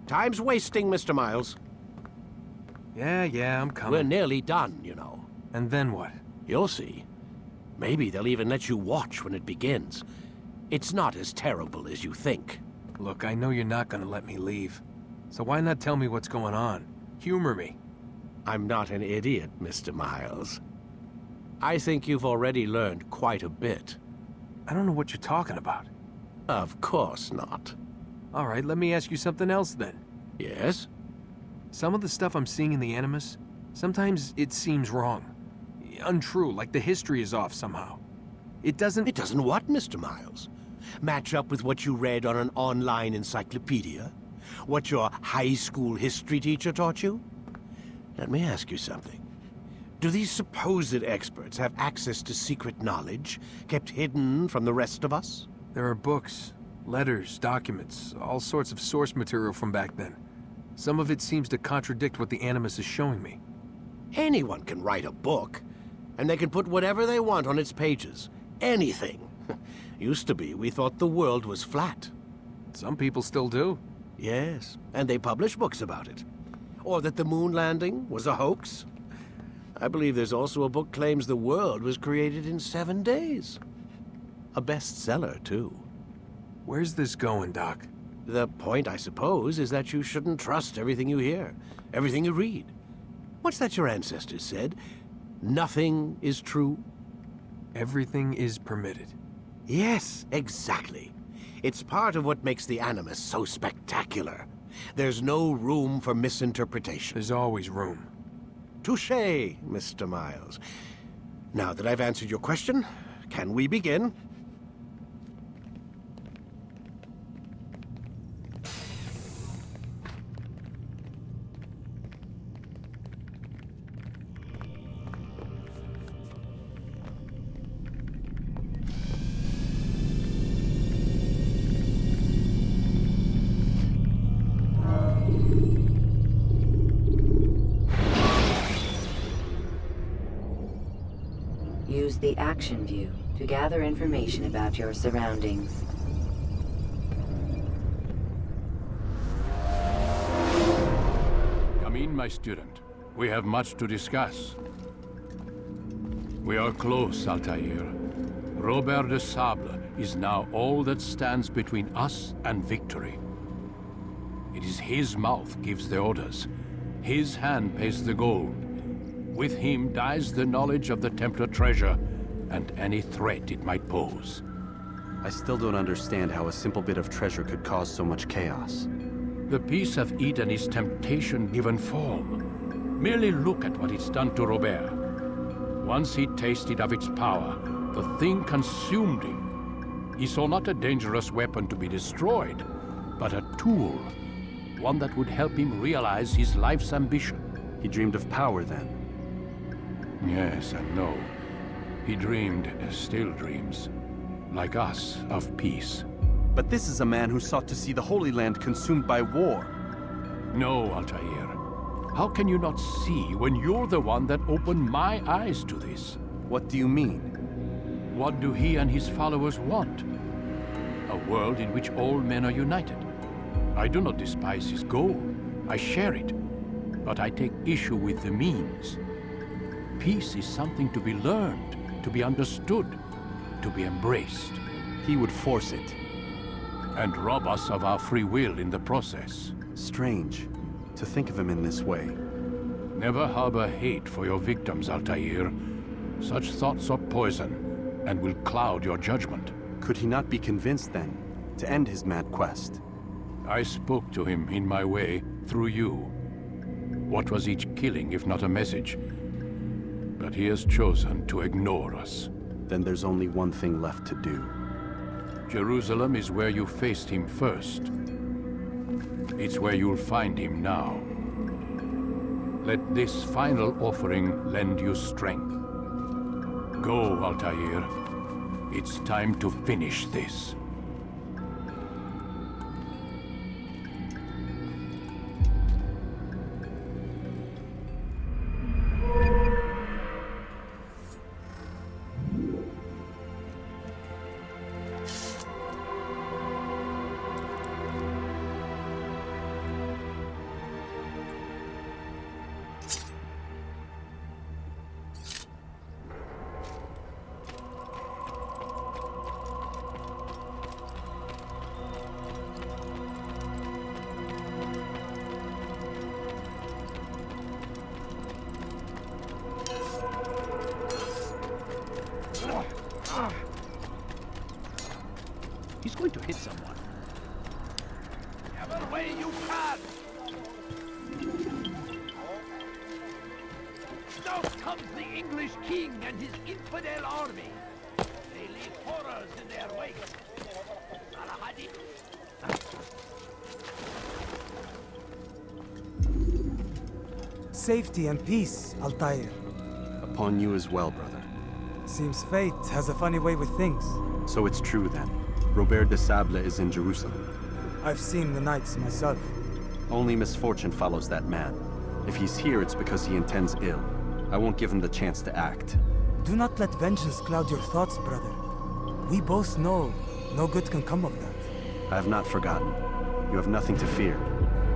Time's wasting, Mr. Miles. Yeah, I'm coming. We're nearly done, you know. And then what? You'll see. Maybe they'll even let you watch when it begins. It's not as terrible as you think. Look, I know you're not gonna let me leave. So why not tell me what's going on? Humor me. I'm not an idiot, Mr. Miles. I think you've already learned quite a bit. I don't know what you're talking about. Of course not. All right, let me ask you something else then. Yes? Some of the stuff I'm seeing in the Animus, sometimes it seems wrong. Untrue, like the history is off somehow. It doesn't... It doesn't what, Mr. Miles? Match up with what you read on an online encyclopedia? What your high school history teacher taught you? Let me ask you something. Do these supposed experts have access to secret knowledge, kept hidden from the rest of us? There are books, letters, documents, all sorts of source material from back then. Some of it seems to contradict what the Animus is showing me. Anyone can write a book, and they can put whatever they want on its pages. Anything. Used to be, we thought the world was flat. Some people still do. Yes, and they publish books about it. Or that the moon landing was a hoax. I believe there's also a book claims the world was created in 7 days. A bestseller, too. Where's this going, Doc? The point, I suppose, is that you shouldn't trust everything you hear, everything you read. What's that your ancestors said? Nothing is true? Everything is permitted. Yes, exactly. It's part of what makes the Animus so spectacular. There's no room for misinterpretation. There's always room. Touché, Mr. Miles. Now that I've answered your question, can we begin? Use the action view to gather information about your surroundings. Come in, my student. We have much to discuss. We are close, Altaïr. Robert De Sable is now all that stands between us and victory. It is his mouth gives the orders. His hand pays the gold. With him dies the knowledge of the Templar treasure and any threat it might pose. I still don't understand how a simple bit of treasure could cause so much chaos. The piece of Eden is temptation given form. Merely look at what it's done to Robert. Once he tasted of its power, the thing consumed him. He saw not a dangerous weapon to be destroyed, but a tool. One that would help him realize his life's ambition. He dreamed of power then. Yes and no. He dreamed, still dreams, like us, of peace. But this is a man who sought to see the Holy Land consumed by war. No, Altair. How can you not see when you're the one that opened my eyes to this? What do you mean? What do he and his followers want? A world in which all men are united. I do not despise his goal. I share it. But I take issue with the means. Peace is something to be learned, to be understood, to be embraced. He would force it. And rob us of our free will in the process. Strange, to think of him in this way. Never harbor hate for your victims, Altair. Such thoughts are poison, and will cloud your judgment. Could he not be convinced, then, to end his mad quest? I spoke to him in my way, through you. What was each killing if not a message? But he has chosen to ignore us. Then there's only one thing left to do. Jerusalem is where you faced him first. It's where you'll find him now. Let this final offering lend you strength. Go, Altair. It's time to finish this. He's going to hit someone. Every way you can! Now comes the English king and his infidel army. They leave horrors in their wake. Salahadin. Safety and peace, Altair. Upon you as well, brother. Seems fate has a funny way with things. So it's true then. Robert De Sable is in Jerusalem. I've seen the knights myself. Only misfortune follows that man. If he's here, it's because he intends ill. I won't give him the chance to act. Do not let vengeance cloud your thoughts, brother. We both know no good can come of that. I have not forgotten. You have nothing to fear.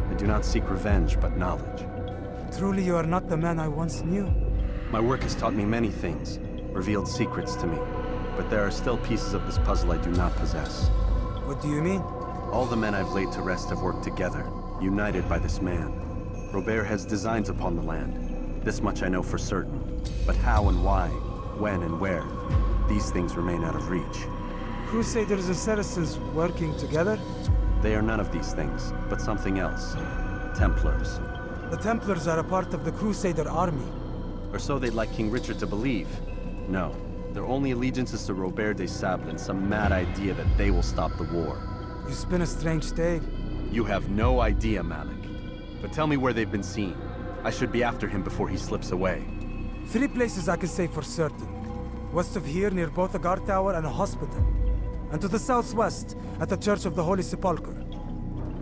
I do not seek revenge, but knowledge. Truly you are not the man I once knew. My work has taught me many things, revealed secrets to me. But there are still pieces of this puzzle I do not possess. What do you mean? All the men I've laid to rest have worked together, united by this man. Robert has designs upon the land. This much I know for certain. But how and why, when and where, these things remain out of reach. Crusaders and Saracens working together? They are none of these things, but something else. Templars. The Templars are a part of the Crusader army. Or so they'd like King Richard to believe. No, their only allegiance is to Robert De Sable and some mad idea that they will stop the war. You spin a strange tale. You have no idea, Malik. But tell me where they've been seen. I should be after him before he slips away. 3 places I can say for certain. West of here, near both a guard tower and a hospital. And to the southwest, at the Church of the Holy Sepulchre.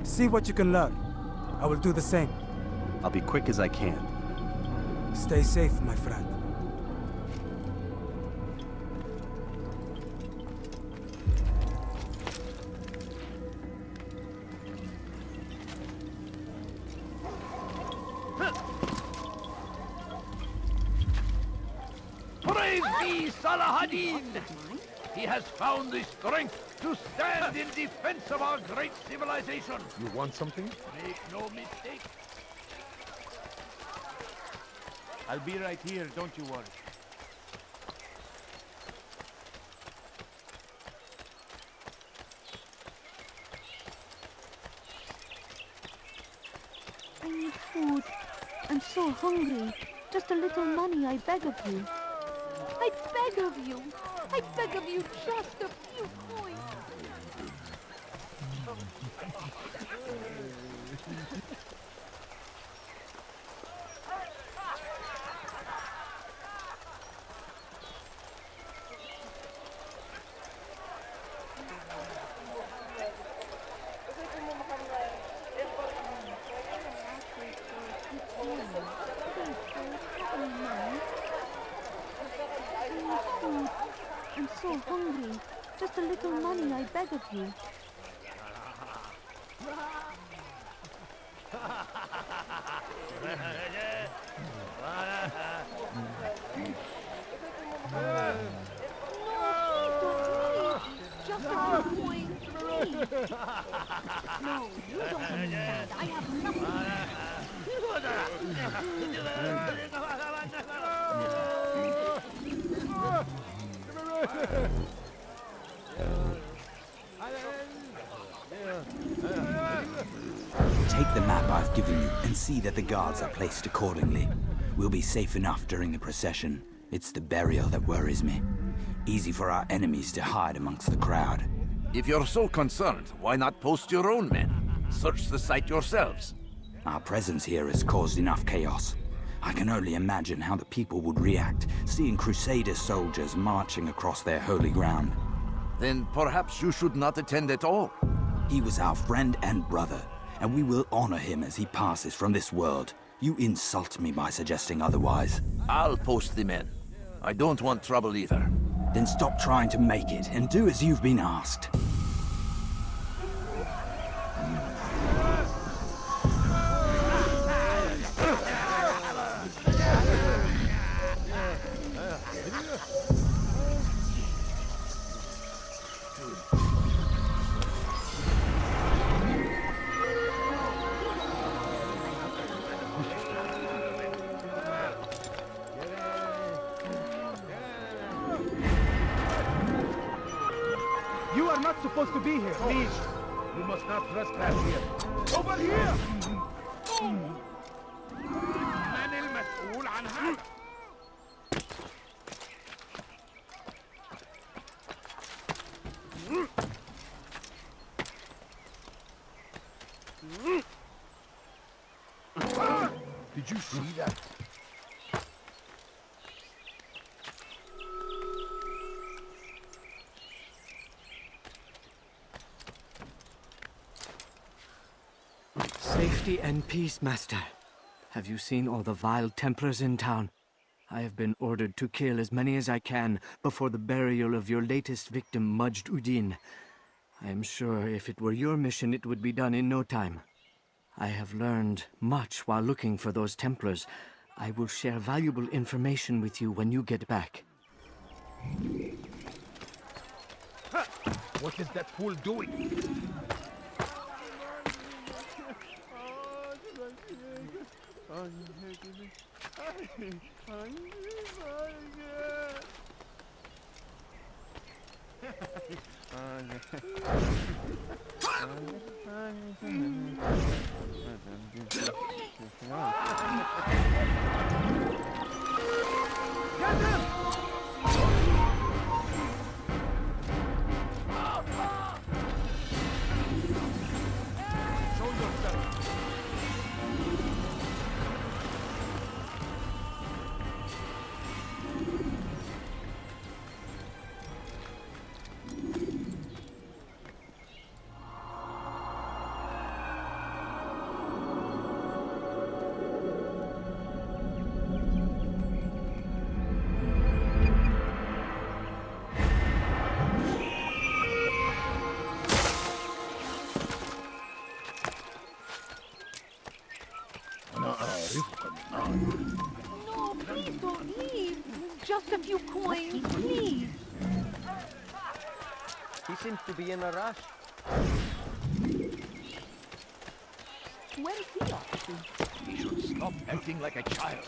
See what you can learn. I will do the same. I'll be quick as I can. Stay safe, my friend. Praise be Salahadin! He has found the strength to stand in defense of our great civilization. You want something? Make no mistake. I'll be right here, don't you worry. I need food. I'm so hungry. Just a little money, I beg of you. I beg of you. I beg of you, just a few coins. I'm so hungry. Just a little money, I beg of you. Just a few coins, please. No, you don't understand. I have nothing. Take the map I've given you and see that the guards are placed accordingly. We'll be safe enough during the procession. It's the burial that worries me. Easy for our enemies to hide amongst the crowd. If you're so concerned, why not post your own men? Search the site yourselves. Our presence here has caused enough chaos. I can only imagine how the people would react, seeing Crusader soldiers marching across their holy ground. Then perhaps you should not attend at all. He was our friend and brother, and we will honor him as he passes from this world. You insult me by suggesting otherwise. I'll post the men. I don't want trouble either. Then stop trying to make it, and do as you've been asked. You are are not supposed to be here. Please, you must not trespass here. Over here! من المسؤول عن هذا؟ Did you see that? Safety and peace, Master. Have you seen all the vile Templars in town? I have been ordered to kill as many as I can before the burial of your latest victim, Majd Udin. I am sure if it were your mission, it would be done in no time. I have learned much while looking for those Templars. I will share valuable information with you when you get back. What is that fool doing? No, please don't leave. Just a few coins, please. He seems to be in a rush. Where is he off to? He should stop acting like a child.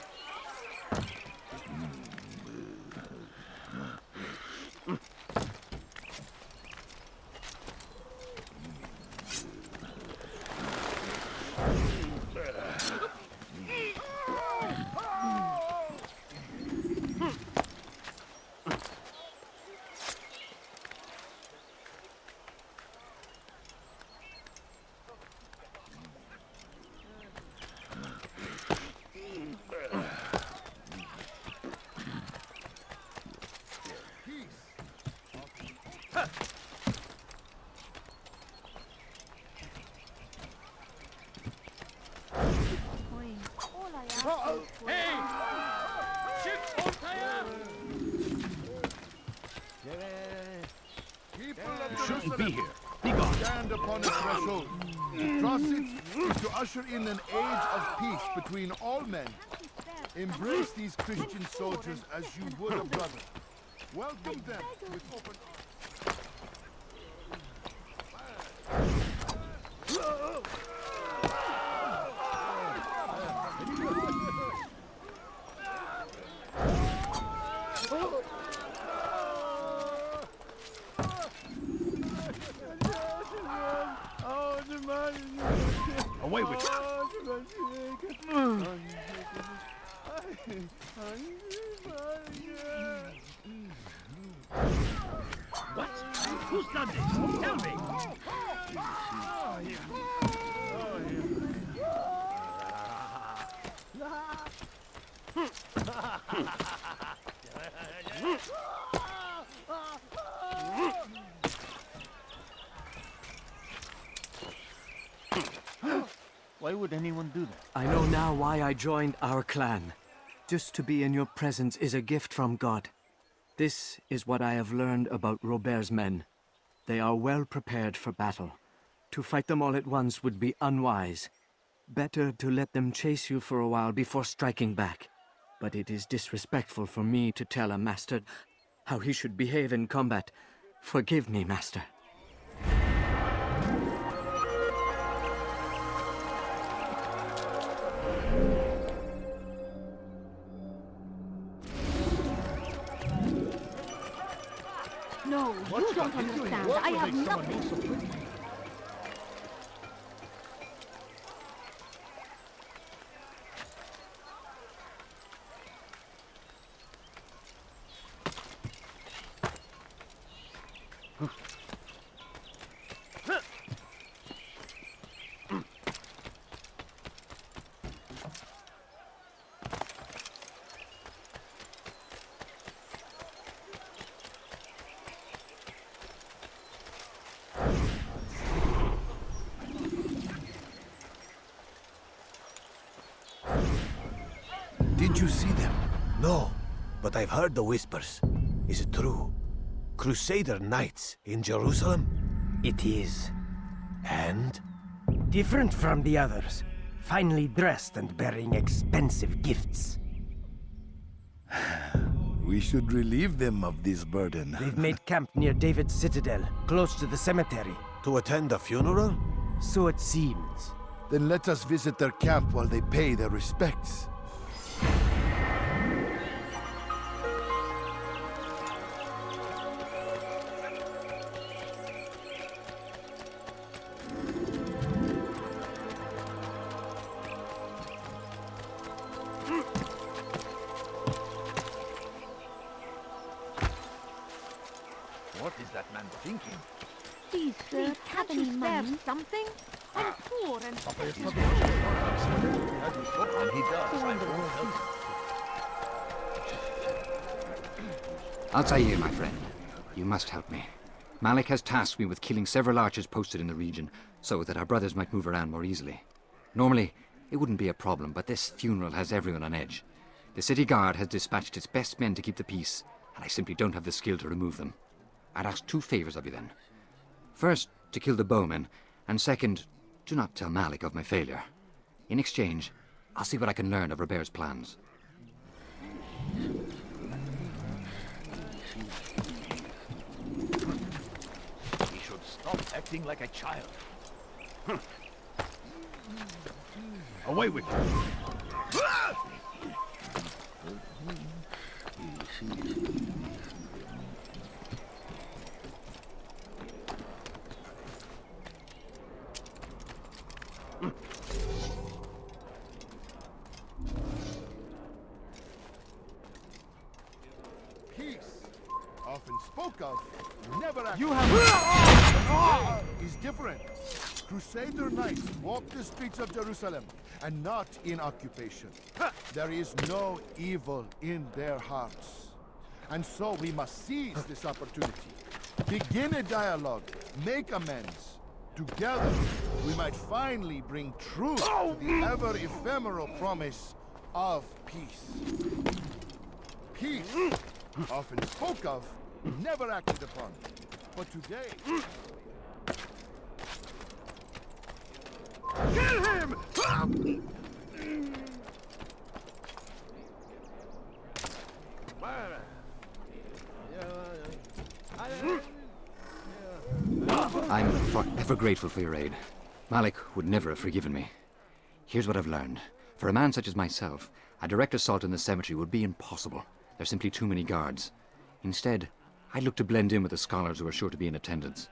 You shouldn't be here. Be gone. Stand upon a threshold. To cross it is to usher in an age of peace between all men. Embrace these Christian soldiers as you would a brother. Welcome them with open arms. Away with you. What? Who's done this? Tell me! Why would anyone do that? I know now why I joined our clan. Just to be in your presence is a gift from God. This is what I have learned about Robert's men. They are well prepared for battle. To fight them all at once would be unwise. Better to let them chase you for a while before striking back. But it is disrespectful for me to tell a master how he should behave in combat. Forgive me, master. No, you don't understand. I have nothing. Did you see them? No, but I've heard the whispers. Is it true? Crusader knights in Jerusalem? It is. And? Different from the others. Finely dressed and bearing expensive gifts. We should relieve them of this burden. They've made camp near David's citadel, close to the cemetery. To attend a funeral? So it seems. Then let us visit their camp while they pay their respects. What is that man thinking? Please, sir, can't you spare something? I'm poor and... And he does. I won't help him. Altaïr, my friend. You must help me. Malik has tasked me with killing several archers posted in the region, so that our brothers might move around more easily. Normally, it wouldn't be a problem, but this funeral has everyone on edge. The city guard has dispatched its best men to keep the peace, and I simply don't have the skill to remove them. I'd ask 2 favors of you then. First, to kill the bowmen, and second, do not tell Malik of my failure. In exchange, I'll see what I can learn of Robert's plans. He should stop acting like a child. Away with you! Peace, often spoke of, never acted. You have... is different. Crusader knights walk the streets of Jerusalem, and not in occupation. There is no evil in their hearts. And so we must seize this opportunity. Begin a dialogue, make amends. Together, we might finally bring truth to the ever-ephemeral promise of peace. Peace, often spoke of, never acted upon. But today... Kill him! I'm forever grateful for your aid. Malik would never have forgiven me. Here's what I've learned. For a man such as myself, a direct assault in the cemetery would be impossible. There's simply too many guards. Instead, I'd look to blend in with the scholars who are sure to be in attendance.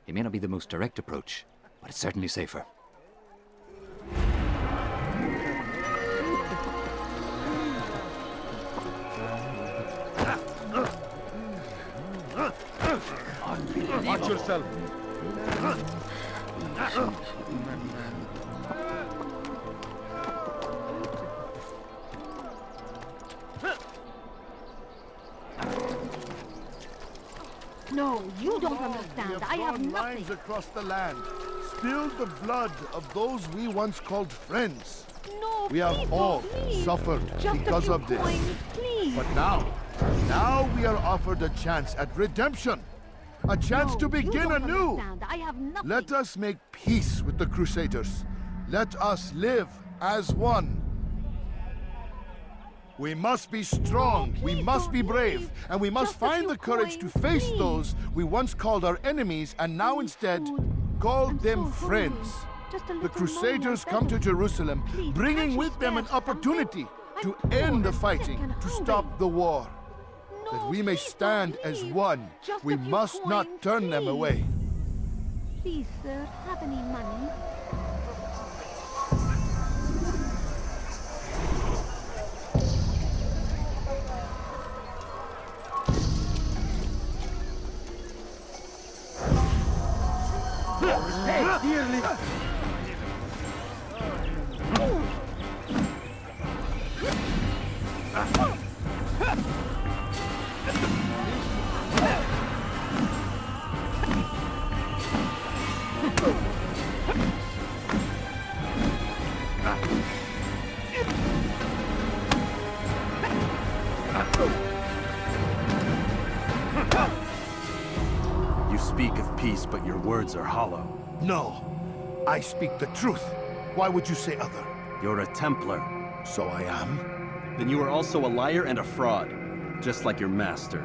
It may not be the most direct approach, but it's certainly safer. Watch yourself. No, you don't understand. I have drawn nothing. lines across the land, spilled the blood of those we once called friends. No, We have please, all no, please. suffered Just because a few of this. coins, please. But now we are offered a chance at redemption. A chance No, to you begin don't anew. understand. I have nothing. Let us make peace with the Crusaders. Let us live as one. We must be strong, No, we please must be don't brave, leave. and we must Just a find few the courage to coins, face please. those we once called our enemies and now Please, instead food. call I'm them so friends. hungry. Just a The little Crusaders money, I come beg to of you. Jerusalem, Please, bringing can't you with them an spare something? opportunity I'm to poor end the and sick fighting, and to hungry. stop the war. that we may stand as one. Just We a few must not coins, turn them please. away. Please, sir, have any money? Hey, dearly! You speak of peace, but your words are hollow. No, I speak the truth. Why would you say other? You're a Templar. So I am. Then you are also a liar and a fraud, just like your master.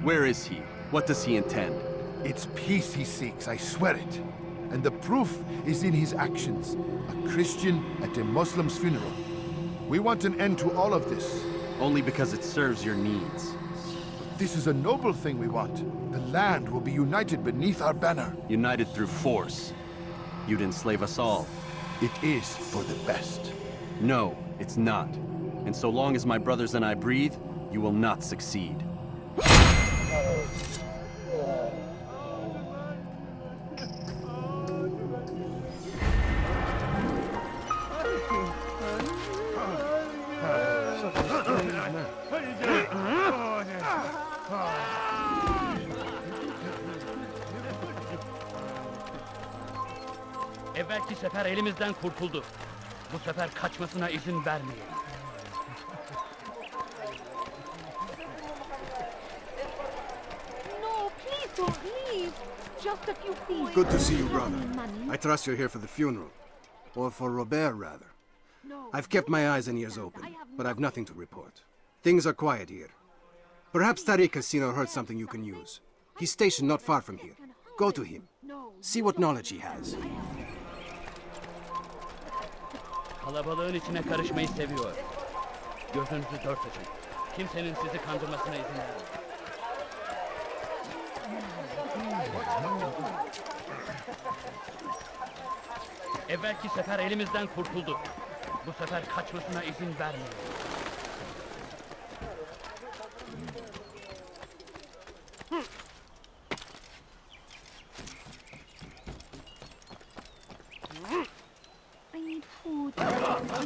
Where is he? What does he intend? It's peace he seeks, I swear it. And the proof is in his actions. A Christian at a Muslim's funeral. We want an end to all of this. Only because it serves your needs. But this is a noble thing we want. The land will be united beneath our banner. United through force. You'd enslave us all. It is for the best. No, it's not. And so long as my brothers and I breathe, you will not succeed. Evvelki sefer elimizden kurtuldu. Bu sefer kaçmasına izin vermeyelim. No, please don't leave. Just a few coins. Good to see you, Have brother. any money? I trust you're here for the funeral. Or for Robert, rather. I've kept my eyes and ears open, but I've nothing to report. Things are quiet here. Perhaps Tariq has seen or heard something you can use. He's stationed not far from here. Go to him. See what knowledge he has. Kalabalığın içine karışmayı seviyor. Gözünüzü dört açın. Kimsenin sizi kandırmasına izin vermeyin. Evvelki sefer elimizden kurtuldu. Bu sefer kaçmasına izin vermeyin. I need food.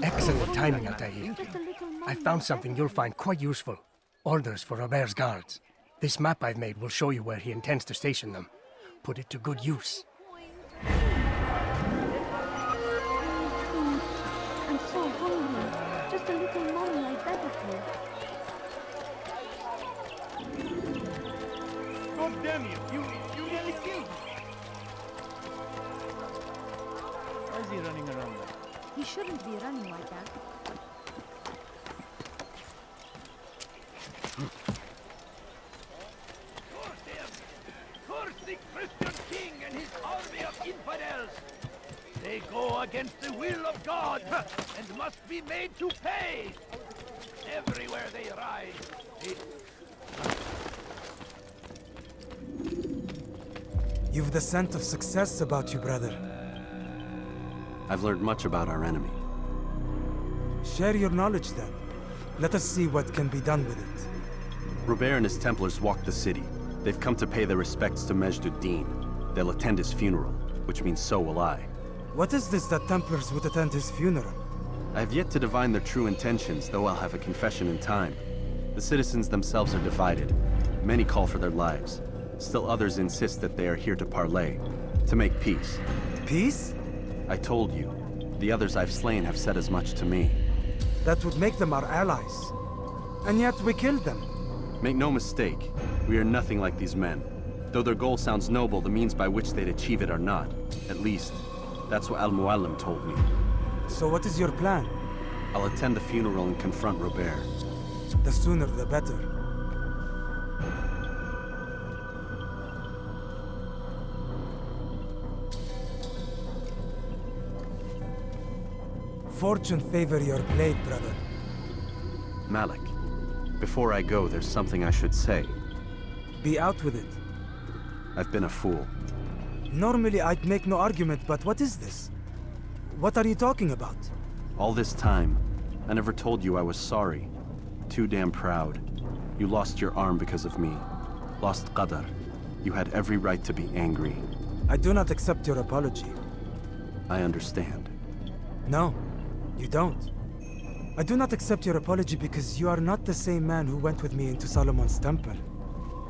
Excellent timing, Altaïr. Just a little money. I found something you'll find quite useful. Orders for Robert's guards. This map I've made will show you where he intends to station them. Put it to good use. I'm so hungry. Just a little money, I beg of you. God damn you! You nearly killed me! Why is he running around like that? He shouldn't be running like that. Curse the Christian king and his army of infidels! They go against the will of God and must be made to pay! Everywhere they rise, You've the scent of success about you, brother. I've learned much about our enemy. Share your knowledge then. Let us see what can be done with it. Robert and his Templars walk the city. They've come to pay their respects to Majd-ud-Din. They'll attend his funeral, which means so will I. What is this that Templars would attend his funeral? I have yet to divine their true intentions, though I'll have a confession in time. The citizens themselves are divided. Many call for their lives. Still others insist that they are here to parley, to make peace. Peace? I told you. The others I've slain have said as much to me. That would make them our allies. And yet we killed them. Make no mistake, we are nothing like these men. Though their goal sounds noble, the means by which they'd achieve it are not. At least, that's what Al-Muallim told me. So what is your plan? I'll attend the funeral and confront Robert. The sooner the better. Fortune favor your blade, brother. Malik, Before I go, there's something I should say. Be out with it. I've been a fool. Normally I'd make no argument, but what is this? What are you talking about? All this time, I never told you I was sorry. Too damn proud. You lost your arm because of me. Lost Qadar. You had every right to be angry. I do not accept your apology. I understand. No, you don't. I do not accept your apology because you are not the same man who went with me into Solomon's temple.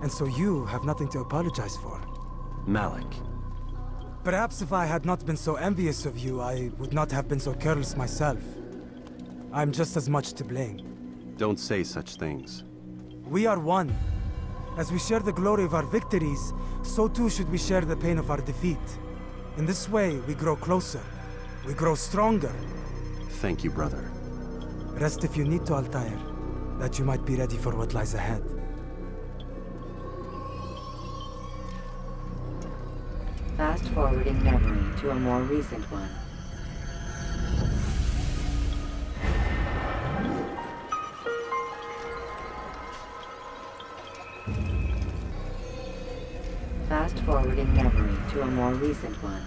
And so you have nothing to apologize for. Malik. Perhaps if I had not been so envious of you, I would not have been so careless myself. I'm just as much to blame. Don't say such things. We are one. As we share the glory of our victories, so too should we share the pain of our defeat. In this way, we grow closer. We grow stronger. Thank you, brother. Rest if you need to, Altair, that you might be ready for what lies ahead. Fast-forwarding memory to a more recent one. Fast-forwarding memory to a more recent one.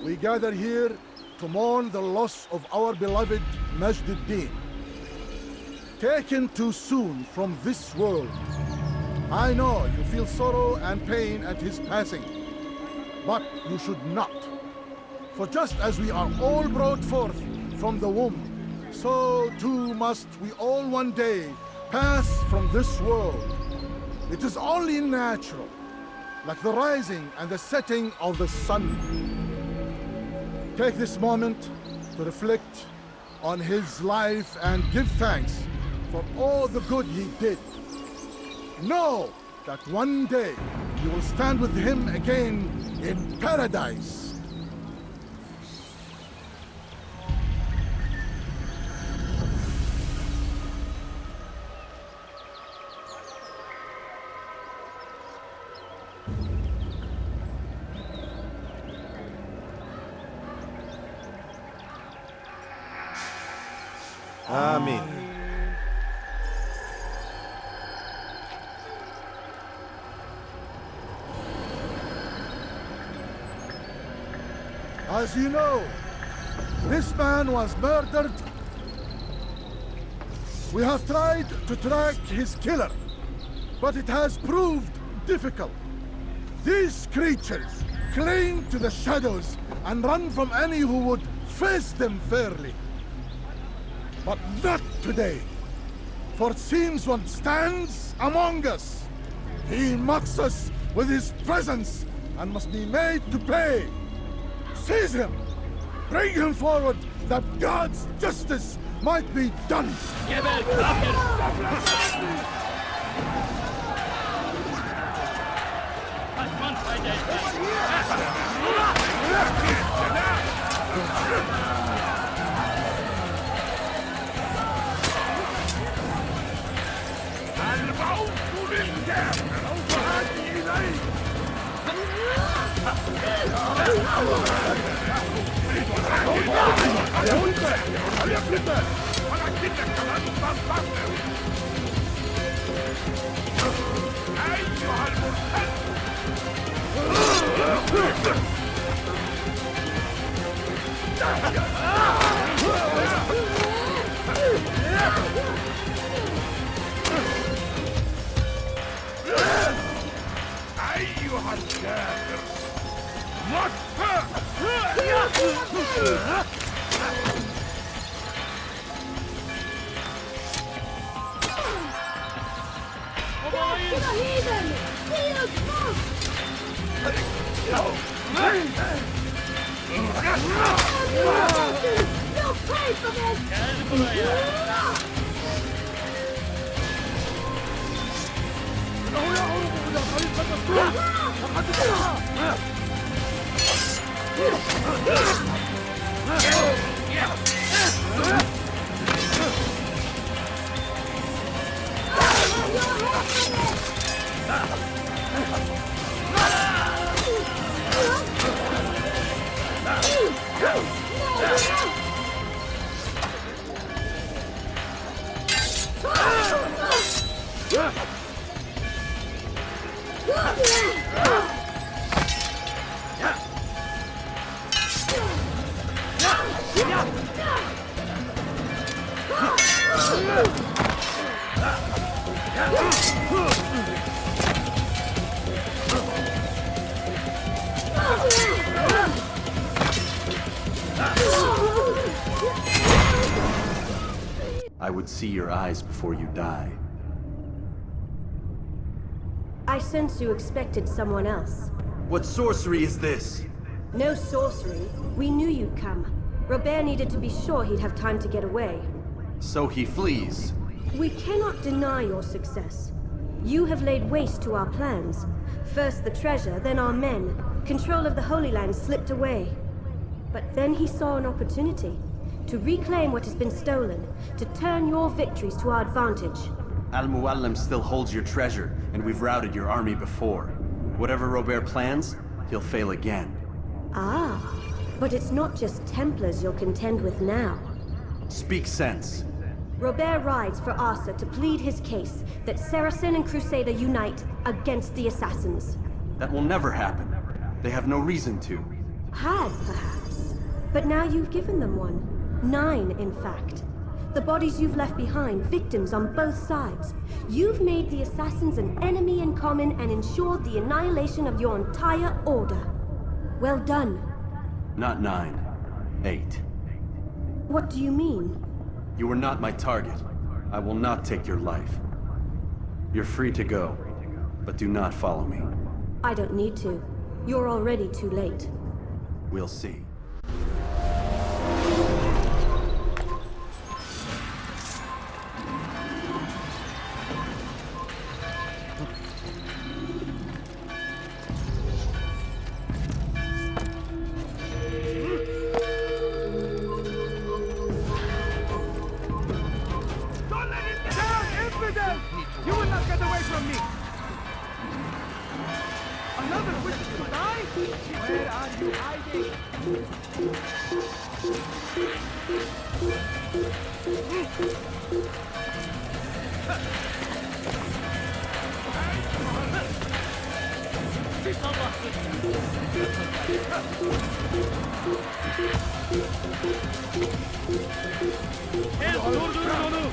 We gather here to mourn the loss of our beloved Majd-ud-Din. Taken too soon from this world. I know you feel sorrow and pain at his passing, but you should not. For just as we are all brought forth from the womb, so too must we all one day pass from this world. It is only natural, like the rising and the setting of the sun. Take this moment to reflect on his life and give thanks for all the good he did. Know that one day you will stand with him again in paradise. Amen. As you know, this man was murdered. We have tried to track his killer, but it has proved difficult. These creatures cling to the shadows and run from any who would face them fairly. But not today. For it seems one stands among us. He mocks us with his presence and must be made to pay. Seize him! Bring him forward that God's justice might be done! I would see your eyes before you die. I sense you expected someone else. What sorcery is this? No sorcery. We knew you'd come. Robert needed to be sure he'd have time to get away. So he flees. We cannot deny your success. You have laid waste to our plans. First the treasure, then our men. Control of the Holy Land slipped away. But then he saw an opportunity. To reclaim what has been stolen. To turn your victories to our advantage. Al-Muallim still holds your treasure, and we've routed your army before. Whatever Robert plans, he'll fail again. Ah, but it's not just Templars you'll contend with now. Speak sense. Robert rides for Arsa to plead his case that Saracen and Crusader unite against the Assassins. That will never happen. They have no reason to. Had, perhaps. But now you've given them one. 9, in fact. The bodies you've left behind, victims on both sides. You've made the Assassins an enemy in common and ensured the annihilation of your entire order. Well done. Not 9. 8. What do you mean? You were not my target. I will not take your life. You're free to go, but do not follow me. I don't need to. You're already too late. We'll see. You will not get away from me! Another wish to die? Where are you hiding? Durdurun onu!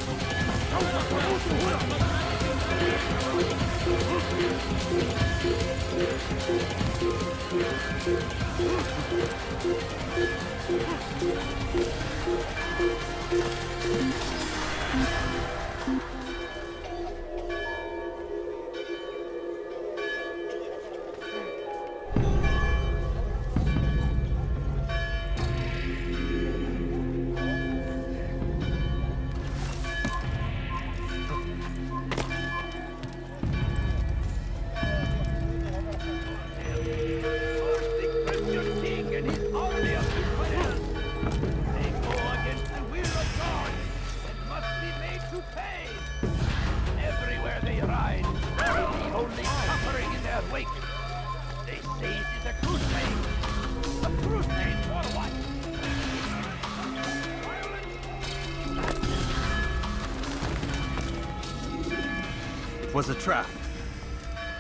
Was a trap.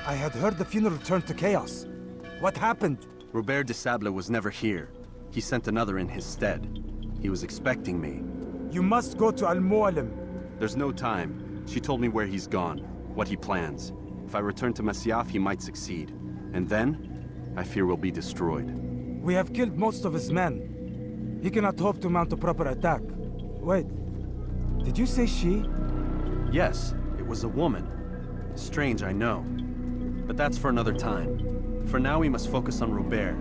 I had heard the funeral turned to chaos. What happened? Robert De Sable was never here. He sent another in his stead. He was expecting me. You must go to Al-Mu'alim. There's no time. She told me where he's gone, what he plans. If I return to Masyaf, he might succeed. And then, I fear we'll be destroyed. We have killed most of his men. He cannot hope to mount a proper attack. Wait, did you say she? Yes, it was a woman. Strange, I know. But that's for another time. For now, we must focus on Robert.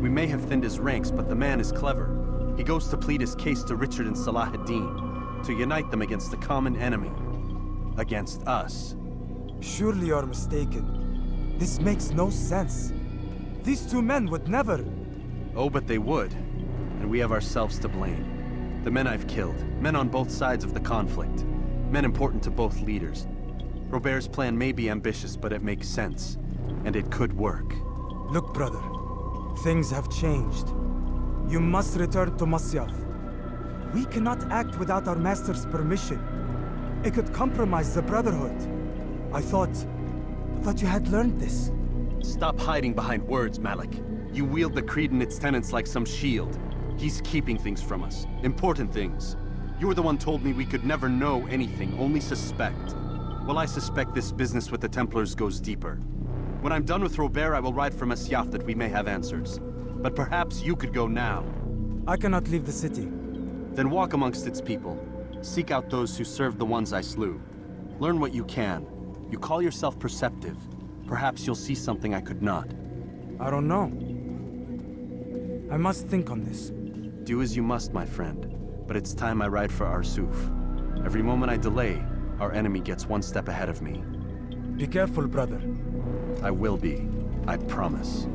We may have thinned his ranks, but the man is clever. He goes to plead his case to Richard and Salah ad-Din, to unite them against the common enemy. Against us. Surely you're mistaken. This makes no sense. These two men would never... Oh, but they would. And we have ourselves to blame. The men I've killed, men on both sides of the conflict, men important to both leaders. Robert's plan may be ambitious, but it makes sense. And it could work. Look, brother. Things have changed. You must return to Masyaf. We cannot act without our master's permission. It could compromise the Brotherhood. I thought you had learned this. Stop hiding behind words, Malik. You wield the creed and its tenets like some shield. He's keeping things from us. Important things. You were the one told me we could never know anything, only suspect. Well, I suspect this business with the Templars goes deeper. When I'm done with Robert, I will ride for Masyaf that we may have answers. But perhaps you could go now. I cannot leave the city. Then walk amongst its people. Seek out those who served the ones I slew. Learn what you can. You call yourself perceptive. Perhaps you'll see something I could not. I don't know. I must think on this. Do as you must, my friend. But it's time I ride for Arsuf. Every moment I delay, our enemy gets one step ahead of me. Be careful, brother. I will be. I promise.